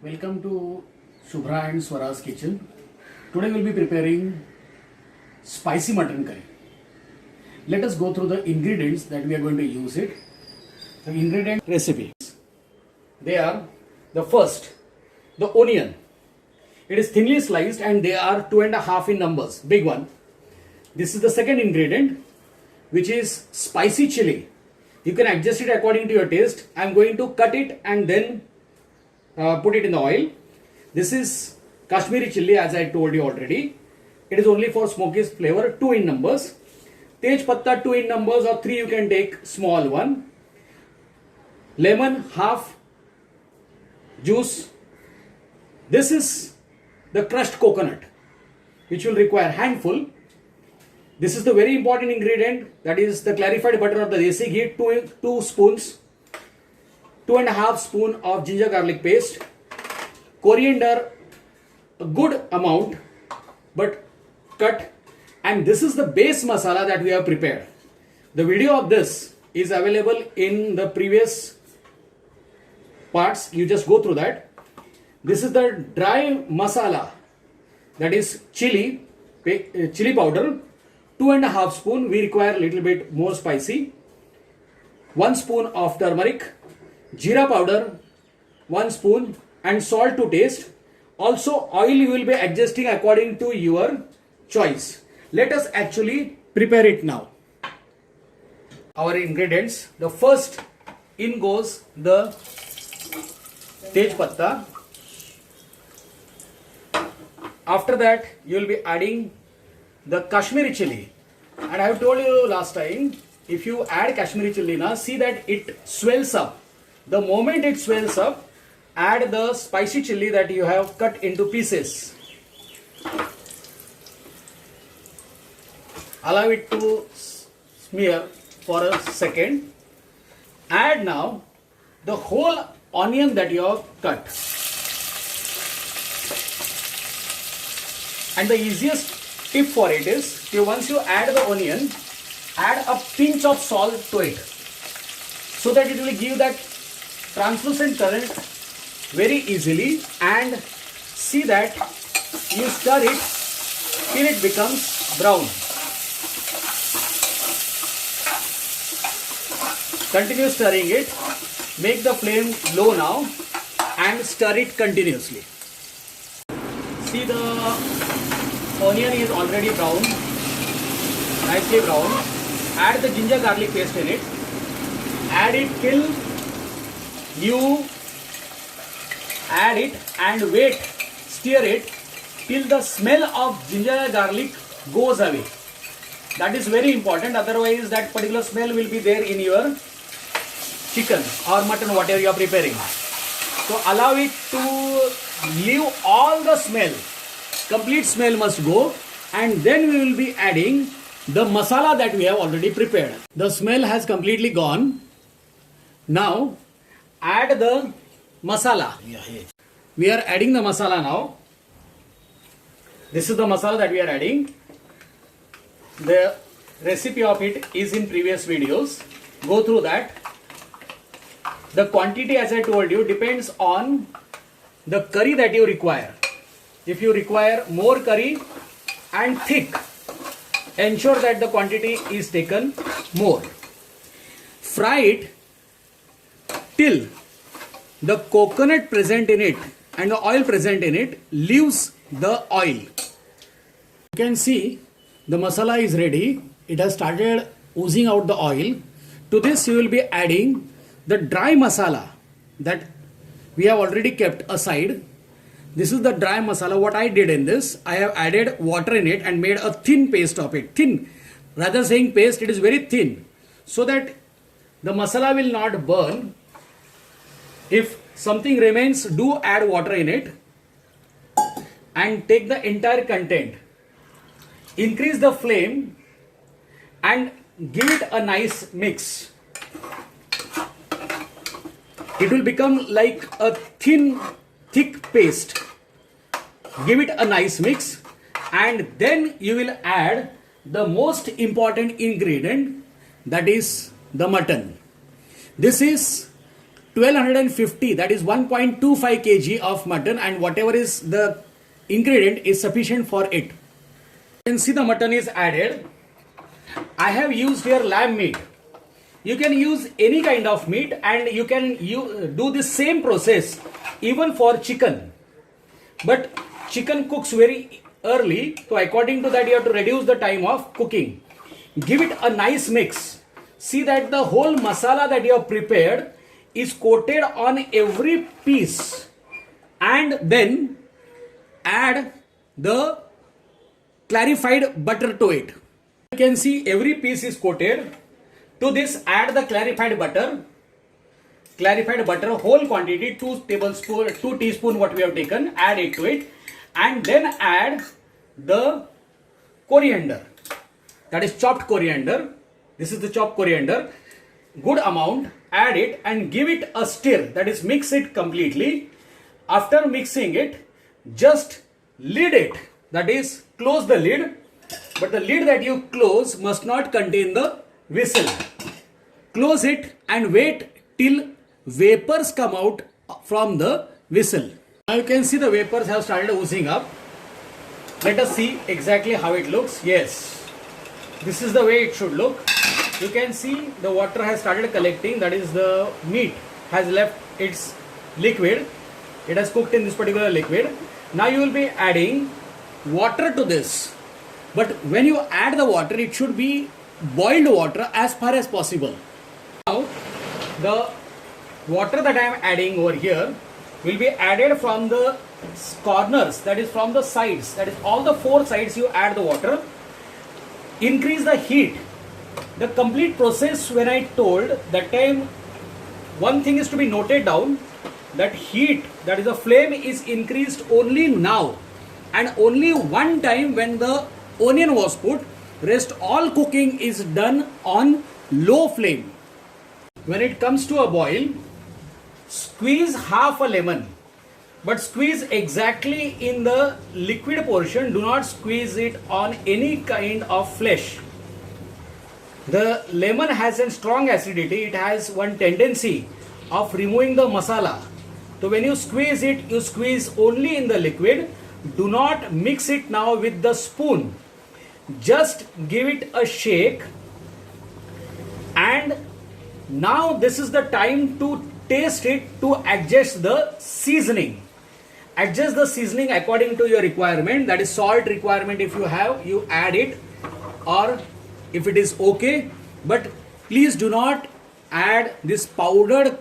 Welcome to Shubhra and Swara's kitchen. Today we'll be preparing spicy mutton curry. Let us go through the ingredients that we are going to use it. The ingredient recipes. They are the first, the onion. It is thinly sliced and they are 2.5 in numbers, big one. This is the second ingredient, which is spicy chili. You can adjust it according to your taste. I am going to cut it and then put it in the oil. This is Kashmiri chili, as I told you already. It is only for smoky flavor, 2 in numbers. Tej patta 2 in numbers, or 3 you can take, small one. Lemon half juice. This is the crushed coconut, which will require handful. This is the very important ingredient, that is the clarified butter of the desi ghee, 2 spoons. 2.5 spoon of ginger garlic paste. Coriander, a good amount but cut. And this is the base masala that we have prepared. The video of this is available in the previous parts. You just go through that. This is the dry masala, that is chili powder, 2.5 spoon. We require a little bit more spicy. 1 spoon of turmeric, jeera powder 1 spoon, and salt to taste. Also oil you will be adjusting according to your choice. Let us actually prepare it now. Our ingredients. The first in goes the tej patta. After that you will be adding the Kashmiri chili. And I have told you last time, if you add Kashmiri chili now, see that it swells up. The moment it swells up, add the spicy chili that you have cut into pieces. Allow it to smear for a second. Add now the whole onion that you have cut. And the easiest tip for it is, once you add the onion, add a pinch of salt to it, so that it will give that translucent current very easily. And see that you stir it till it becomes brown. Continue stirring it. Make the flame low now and stir it continuously. See, the onion is already brown, nicely brown. Add the ginger garlic paste in it. Add it till you add it and wait, stir it till the smell of ginger garlic goes away. That is very important, otherwise that particular smell will be there in your chicken or mutton, whatever you are preparing. So allow it to leave all the smell, complete smell must go, and then we will be adding the masala that we have already prepared. The smell has completely gone. Now add the masala. We are adding the masala now. This is the masala that we are adding. The recipe of it is in previous videos. Go through that. The quantity, as I told you, depends on the curry that you require. If you require more curry and thick, ensure that the quantity is taken more. Fry it till the coconut present in it and the oil present in it leaves the oil. You can see the masala is ready. It has started oozing out the oil. To this you will be adding the dry masala that we have already kept aside. This is the dry masala. What I did in this, I have added water in it and made a thin paste of it. Thin, rather saying paste, it is very thin, so that the masala will not burn. If something remains, do add water in it and take the entire content. Increase the flame and give it a nice mix. It will become like a thin, thick paste. Give it a nice mix, and then you will add the most important ingredient, that is the mutton. This is 1250, that is 1.25 kg of mutton, and whatever is the ingredient is sufficient for it. You can see the mutton is added. I have used here lamb meat. You can use any kind of meat, and you can do the same process even for chicken. But chicken cooks very early, so according to that you have to reduce the time of cooking. Give it a nice mix. See that the whole masala that you have prepared is coated on every piece, and then add the clarified butter to it. You can see every piece is coated. To this add the clarified butter. Clarified butter whole quantity, 2 teaspoon what we have taken, add it to it, and then add the coriander, that is chopped coriander. This is the chopped coriander, good amount. Add it and give it a stir, that is mix it completely. After mixing it, just lid it, that is close the lid, but the lid that you close must not contain the whistle. Close it and wait till vapors come out from the whistle. Now you can see the vapors have started oozing up. Let us see exactly how it looks. Yes, this is the way it should look. You can see the water has started collecting, that is the meat has left its liquid. It has cooked in this particular liquid. Now you will be adding water to this, but when you add the water, it should be boiled water as far as possible. Now the water that I am adding over here will be added from the corners, that is from the sides, that is all the 4 sides you add the water. Increase the heat. The complete process, when I told that time, one thing is to be noted down, that heat, that is the flame, is increased only now and only one time when the onion was put. Rest all cooking is done on low flame. When it comes to a boil, squeeze half a lemon, but squeeze exactly in the liquid portion. Do not squeeze it on any kind of flesh. The lemon has a strong acidity. It has one tendency of removing the masala. So when you squeeze it, you squeeze only in the liquid. Do not mix it now with the spoon. Just give it a shake, and now this is the time to taste it, to adjust the seasoning. Adjust the seasoning according to your requirement, that is salt requirement. If you have, you add it, or if it is okay, but please do not add this powdered,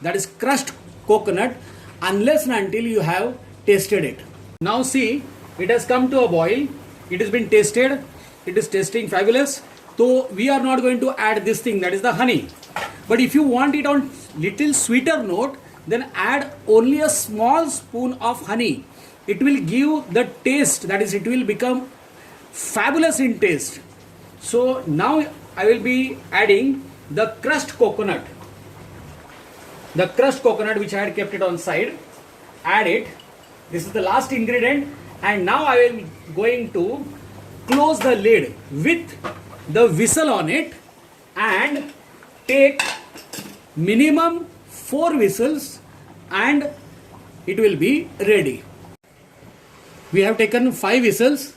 that is crushed coconut, unless and until you have tasted it. Now see, it has come to a boil. It has been tasted. It is tasting fabulous. So we are not going to add this thing, that is the honey. But if you want it on little sweeter note, then add only a small spoon of honey. It will give the taste, that is, it will become fabulous in taste. So now I will be adding the crushed coconut. The crushed coconut which I had kept it on side. Add it. This is the last ingredient, and now I will going to close the lid with the whistle on it and take minimum 4 whistles, and it will be ready. We have taken 5 whistles,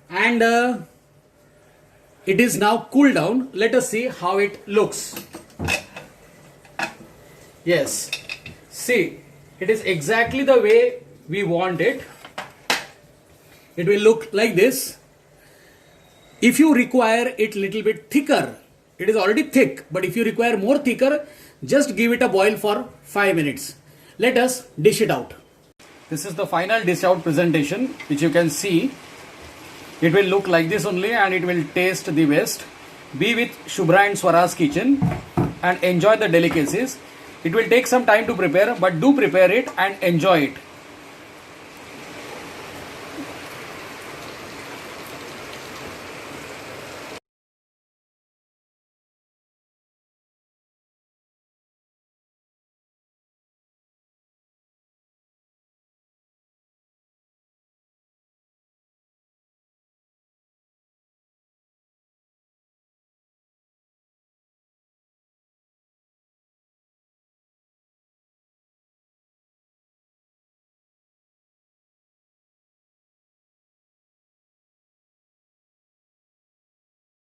and it is now cooled down. Let us see how it looks. Yes, see, it is exactly the way we want it. It will look like this. If you require it little bit thicker, it is already thick, but if you require more thicker, just give it a boil for 5 minutes. Let us dish it out. This is the final dish out presentation, which you can see. It will look like this only, and it will taste the best. Be with Shubhra and Swara's kitchen and enjoy the delicacies. It will take some time to prepare, but do prepare it and enjoy it.